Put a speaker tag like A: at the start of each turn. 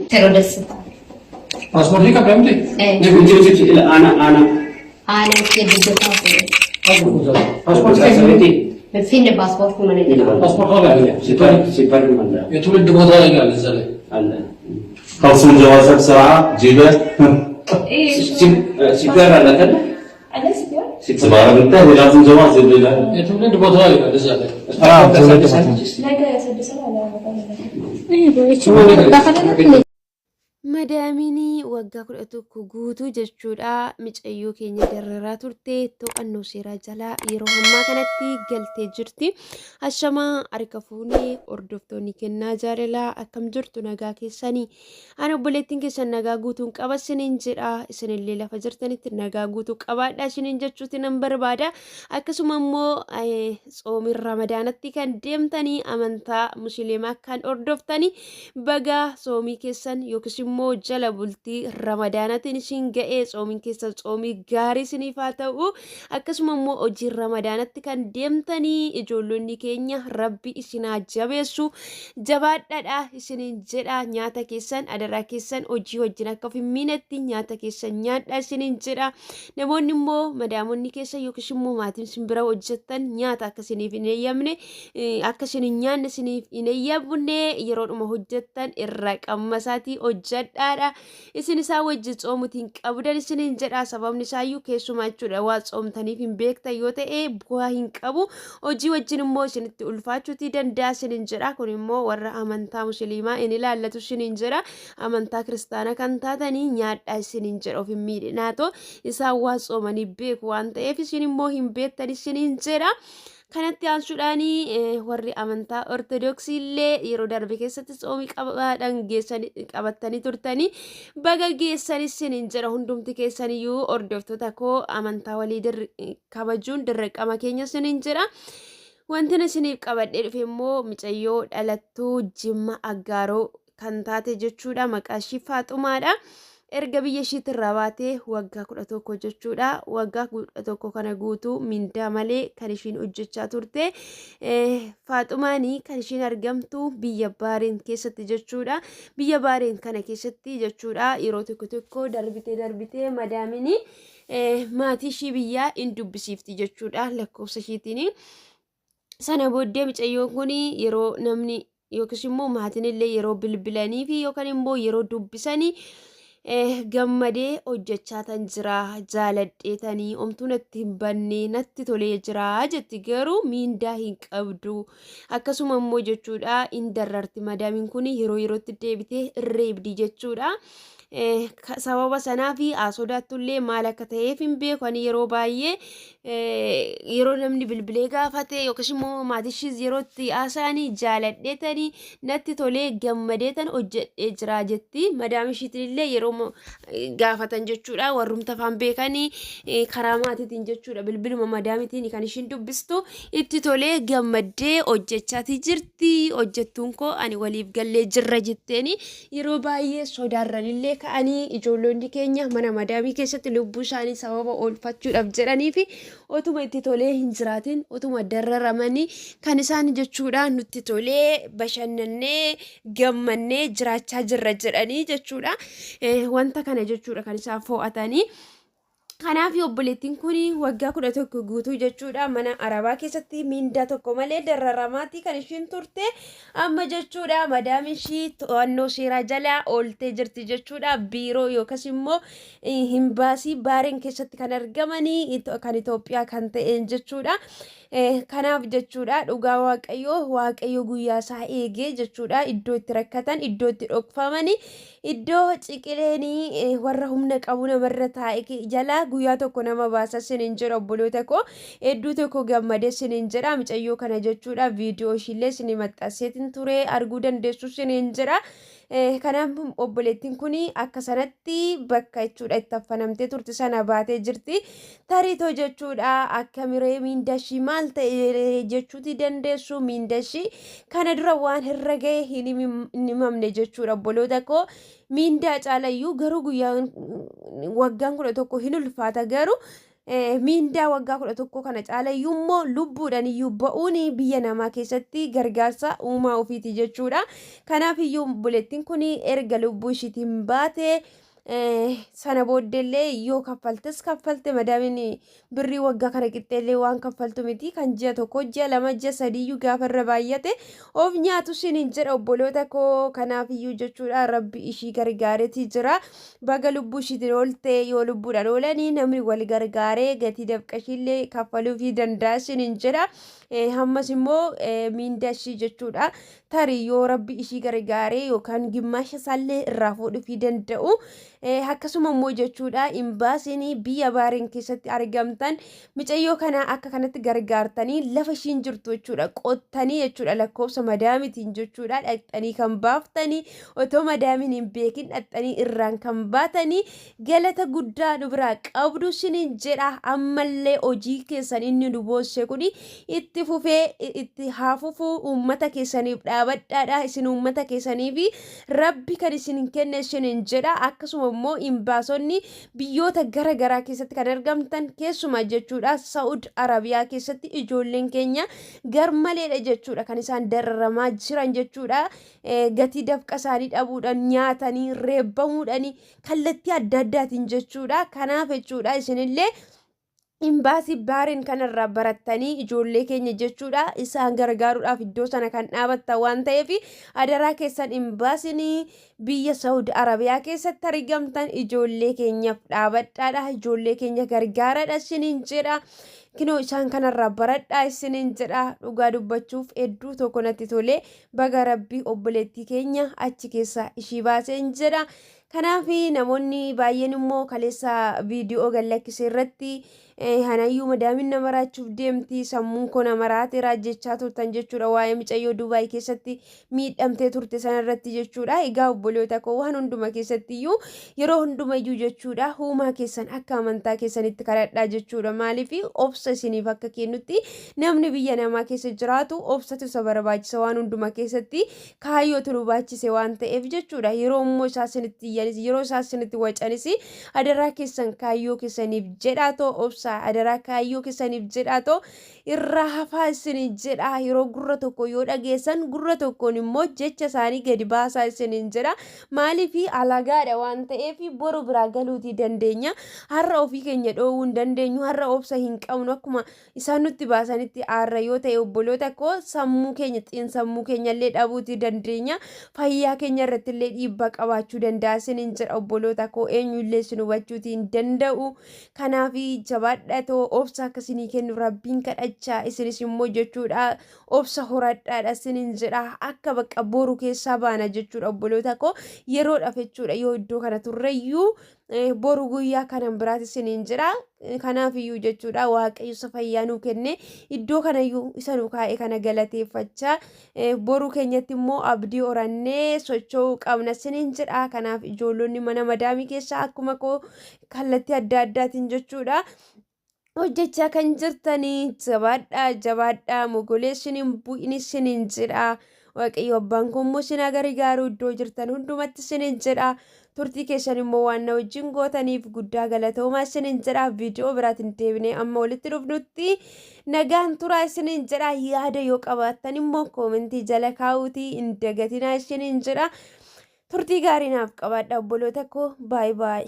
A: terus
B: Paspornya kapan deh?
A: Anak jadi berapa?
B: Paspor saya
A: Fin paspor kemana itu?
B: paspor apa ya?
C: سفر المنطقة.
B: Itu itu motor yang ada sana.
C: الله. خلصوا الجوازات بسرعة جيبه. سفر على كده.
D: ada sekian
C: سفارة بالتالي لازم جواز يبي له.
B: Itu itu motor yang ada sana.
D: naga ya sadis ala apa
E: Madaamini waggaa 11 guutuu jechuudha. Micayyoo keenya darraraa turte to'annoo seeraa jalaa yeroo ammaa kanatti galtee jirti. Ashamaa harka fuunee hordoftoonni kennaa jaalalaa akkam jirtu nagaa keessanii. Ana obboleettiin keessan nagaa guutuun qaba isiniin jedha. Isinillee lafa jirtanitti nagaa guutuu qabaadha isiniin jechuutti nan barbaada. Akkasuma immoo tsoomiin ramadaanatti kan deemtanii amantaa musliimaa kan hordoftanii baga soomii keessan yookiis immoo jala bultii ramadaanatiin isin ga'ee tsoomiin keessa tsoomii gaarii isiniif haa ta'u. Akkasuma immoo hojii ramadaanatti kan deemtanii ijoollonni keenya rabbi isin haa jabeessu jabaadhaadha isiniin jedha. Nyaata keessan adaraa keessan hojii wajjin akka hin miinetti nyaata keessan nyaadha isiniin jedha. Namoonni immoo madaamonni keessa yookiis immoo maatiin isin bira hojjettan nyaata akka isiniif hin eeyyamne akka isin hin nyaanne isiniif hin eeyyamne yeroodhuma hojjettan irra qammasaatii hojjedhaadha. Isin isaa wajji tsoomutiin qabdan isiniin jedha. Sababni isaayyuu keessumaa jechuudha waa tsoomtaniif hin beektan yoo ta'e bu'aa hin qabu. Hojii wajjin immoo isinitti ulfaachuutii danda'a isiniin jedha. Kun immoo warra amantaa musliimaa in ilaallatu isiniin jedha. Amantaa kiristaanaa kan taatanii nyaadhaa isiniin jedha of hin miidhinaatoo isaan waa tsoomanii beeku waan ta'eef isin immoo hin beektan isiniin jedha. Kanatti aansuudhaanii warri amantaa ortodoksii illee yeroo darbe keessatti tsoomii qabaadhaan qabattanii turtanii baga geessanis isiniin jedha. Hundumti keessaniyyuu hordoftoota koo amantaa walii kabajuun dirqama keenya isiniin jedha. Wanti isiniif qabadhee dhufe immoo micayyoo dhalattuu Jimma Aggaaroo kan taate jechuudha. Maqaa ishii Faaxumaadha. Erga biyya ishiitti irraa baatee waggaa 11 jechuudha. Waggaa 11 kana guutuu mindaa malee kan ishiin hojjechaa turte. Faaxumaanii kan ishiin argamtu biyya Baareen keessatti jechuudha. Biyya Baareen kana keessatti jechuudha yeroo tokko darbitee madaamini maatii ishii biyyaa in dubbisiifti jechuudha lakkoofsa ishiitiin. Sana booddee micayyoon kun yeroo namni yookiis immoo maatiin illee yeroo bilbilanii fi yookaan immoo yeroo dubbisanii gammadee hojjechaa tan jira jaaladheetanii omtuu natti hin banne natti tolee jira jetti garuu miindaa hin qabdu. Akkasuma immoo jechuudha in dararti madaamiin kun yeroo yerootti deebitee reebdi jechuudha. Sababa sanaa fi sodaatullee maal akka ta'eef hin beeku. Yeroo baay'ee yeroo namni bilbilee gaafate yookiis immoo maatiishis yeroo itti haasa'anii jaaladheetanii natti tolee gammadeetan hojjedhee jira jetti. Madaam ishiitillee yeroo gaafatan jechuudha warrumta afaan beekanii karaa maatiitiin jechuudha bilbiluma madaamitiin kan ishiin dubbistu itti tolee gammaddee hojjechaatii jirti. Hojjettuun koo ani waliif gallee jirra jetteeni yeroo baay'ee sodaarranillee ka'anii ijoollonni keenya mana madaamii keessatti lubbuu isaanii sababa oolfachuudhaaf jedhanii fi otuma itti tolee hin jiraatin otuma dararamanii kan isaan jechuudha nutti tolee bashannannee gammannee jiraachaa jirra jedhanii jechuudha. Wanta kana jechuudha kan isaan fo'atanii. Kanaaf obboleettiin kun waggaa 11 guutuu jechuudha mana arabaa keessatti mindaa tokko malee dararamaatti kan ishiin turte. Amma jechuudha madaam ishii to'annoo seeraa jalaa ooltee jirti jechuudha. Biiroo yookaas immoo imbaasii Baareen keessatti kan argamanii kan Itoophiyaa kan ta'een jechuudha. Kanaaf jechuudha dhugaa waaqayyo guyyaa isaa eegee jechuudha iddoo itti rakkatan iddoo itti dhokfamanii iddoo ciqileenii warra humna qabu namarra taa'e jalaa guyyaa tokko nama baasa siniin jedha. Obboloota koo hedduu tokko gammadee siniin jedha. Micayyoo kana jechuudha viidiyoo ishiillee sinii maxxanseetiin ture arguu dandeessu siniin jedha. Kanaaf obboleettiin kun akka sanatti bakka jechuudha itti affanamtee turte sana baatee jirti. Tariitoo jechuudha akka miree miindashii maal ta'e jechuuti dandeessu. Miindashii kana dura waan irra ga'e hin himamne jechuudha. Obboloota koo miindaa caalayyuu garuu guyyaan waggaan 11 hin ulfaata garuu miindaa waggaa 11 kana caalayyuu immoo lubbuudhaan iyyuu ba'uun biyya namaa keessatti gargaarsa uumaa ofiiti jechuudha. Kanaaf iyyuu bulettiin kun erga lubbuu ishiitiin baate sana booddeellee yoo kaffalte madaamin birrii waggaa kana qixxeellee waan kaffaltu miti kan ji'a tokko ji'a lama ji'a sadiiyyuu gaafa irra baay'ate of nyaatu siniin jedha obboloota koo. Kanaaf iyyuu jechuudha rabbi ishii gargaareeti jira. Baga lubbuu ishiitiin oolte yoo lubbuudhaan oolanii namni wal gargaaree gatii dafqashiillee kaffaluufii danda'a siniin jedha. Hammas immoo miindaa ishii jechuudha tarii yoo rabbi ishii gargaaree yookaan gimmaasha isaallee irraa fuudhuufii danda'u. Akkasuma immoo jechuudha imbaasiin biyya baariin keessatti argamtan micayyoo kana akka kanatti gargaartanii lafa ishiin jirtu jechuudha qottanii jechuudha lakkoofsa madaamitiin jechuudha dhaqxanii kan baaftanii otoo madaamiin hin beekin dhaqxanii irraan kan baatanii galata guddaa nu biraa qabdu siniin jedha. Ammallee hojii keessan inni nu boosse kuni itti fufee itti haafufu uummata keessaniif dhaabadhaadha. Isin uummata keessaniifi rabbi kan isin kenne siniin jedha. Akkasuma immoo imbaasonni biyyoota garaagaraa keessatti kan argamtan keessumaa jechuudha Saudi Arabiyaa keessatti ijoolleen keenya garmaleedha jechuudha kan isaan dararamaa jiran jechuudha. Gatii dafqa isaanii dhabuudhaan nyaatanii reebbamuudhaan kallattii adda addaatiin jechuudha. Kanaaf jechuudha isinillee imbaasii baariin kanarraa barattanii ijoollee keenya jechuudha isaan gargaaruudhaaf iddoo sana kan dhaabattan waan ta'eef adaraa keessan imbaasiin biyya Saudi Arabiyaa keessatti argamtan ijoollee keenyaaf dhaabadhaadha. Ijoollee keenya gargaaradha isiniin jedha. Kinoo isaan kanarraa baradhaa isiniin jedha. Dhugaa dubbachuuf hedduu tokko natti tole. Baga rabbii obboleettii keenya achi keessaa ishii baaseen jedha. Kanaaf namoonni baay'een immoo kaleessa viidiyoo gallakkisee irratti hanayyuu madaamin nama raachuuf deemti sammuun koo nama raateera jechaa turtan jechuudha. Waa'ee micayyoo Dubaay keessatti miidhamtee turte sanarratti jechuudha. Egaa obboloota koo waan hunduma keessattiyyuu yeroo hundumayyuu jechuudha uumaa keessan akka amantaa keessanitti kadhadhaa jechuudha. Maaliif obsa isiniif akka kennutti namni biyya namaa keessa jiraatu obsatu isa barbaachisa waan hunduma keessatti kaayyootu nu baachise waan ta'eef jechuudha. Yeroo immoo isaa isinitti yeroo isaa isinitti wacanis adaraa keessan kaayyoo keessaniif jedhaatoo obsa adaraa kaayyoo keessaniif jedhaatoo irraa hafaa isiniin jedha. Yeroo gurra tokko yoo dhageessan gurra tokkoon immoo jecha isaanii gadi baasaa isiniin jedha. Maaliif alagaadha waan ta'eef boru biraa galuutii dandeenya. Har'a ofii keenya dhoowwuu hin dandeenyu. Har'a obsa hin qabnu akkuma isaan nutti baasanitti aarra yoo ta'e obboloota koo sammuu keenya xiinsammuu keenyallee dhabuutii dandeenya. Fayyaa keenya irratti illee dhiibbaa qabaachuu danda'a isiniin jedha obboloota koo. Eenyullee isin hubachuutii hin danda'u. Kanaaf jabaadhatoo obsa akkasinii kennu rabbiin kadhachaa isinis immoo jechuudha obsa horadhaadha isiniin jedha. Akka bakka boru keessaa baana jechuudha obboloota koo. Yeroodhaaf jechuudha yoo iddoo kana turreyyuu boru guyyaa kanan biraati isiniin jedha. Kanaaf iyyuu jechuudha waaqayyo isa fayyaa nuu kenne iddoo kanayyuu isa nu kaa'e kana galateeffachaa boru keenyatti immoo abdii horannee socho'uu qabna isiniin jedha. Kanaaf ijoollonni mana madaamii keessaa akkuma koo kallattii adda addaatiin jechuudha hojjechaa kan jirtanii jabaadhaa mogoleessin hin bu'in isiniin jedha. Waaqayyo abbaan koo immoo isin gargaaru iddoo jirtan hundumatti isiniin jedha. Turtii keessan immoo waan na wajjin gootaniif guddaa galatoomaa isiniin jedha. Viidiyoo biraatiin deebinee amma walitti dhufnutti nagaan turaa isiniin jedha. Yaada yoo qabaattan immoo koomentii jala kaa'uutii hin dagatinaa isiniin jedha. Turtii gaarii naaf qabaadha obboloota koo. Baay baay.